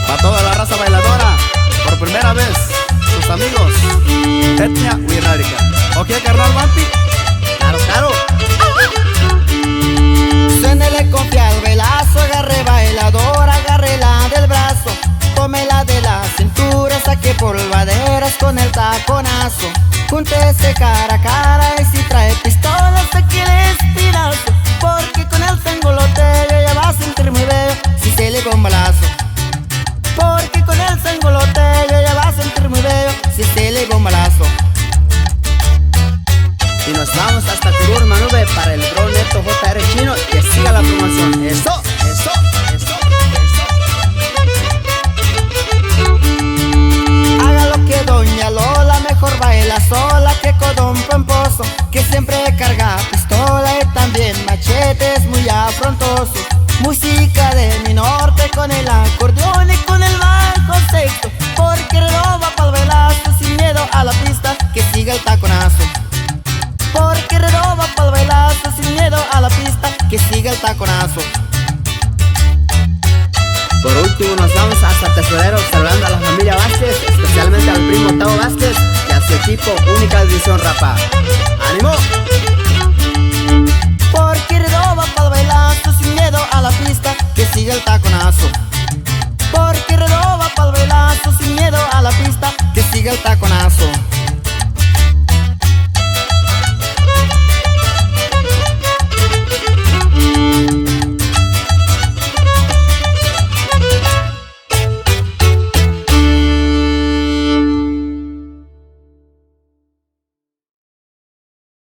Pa' toda la raza bailadora, por primera vez, sus amigos, Etnia Wirrárica. ¿Ok, carnal Vampi? Claro, claro. Suénele confiado, velazo, agarre bailadora, agárrela del brazo, tómela de la cintura, saque polvaderas con el taconazo. Júntese cara a cara y si trae pistola se quiere estirazo, porque con el sangoloteo ella va a sentir muy bello si se le va un balazo. Porque con el sangoloteo ella va a sentir muy bello si se le va un balazo. Y nos vamos hasta Curur Manube para el bro Neto JR Chino, que siga la promoción. Eso, eso, eso, eso. Haga lo que doña Lola, mejor baila sola que con don Pomposo, que siempre carga pistola y también machetes muy afrontoso. Música de mi norte con el acordeón y con el bajo sexto, porque roba pa'l bailazo sin miedo a la pista, que siga el taconazo. Porque roba pa'l bailazo sin miedo a la pista, que siga el taconazo. Por último nos vamos hasta Tesorero, saludando a la familia Vázquez, especialmente al primo Tavo Vázquez y a su equipo Única División Rapa. ¡Ánimo!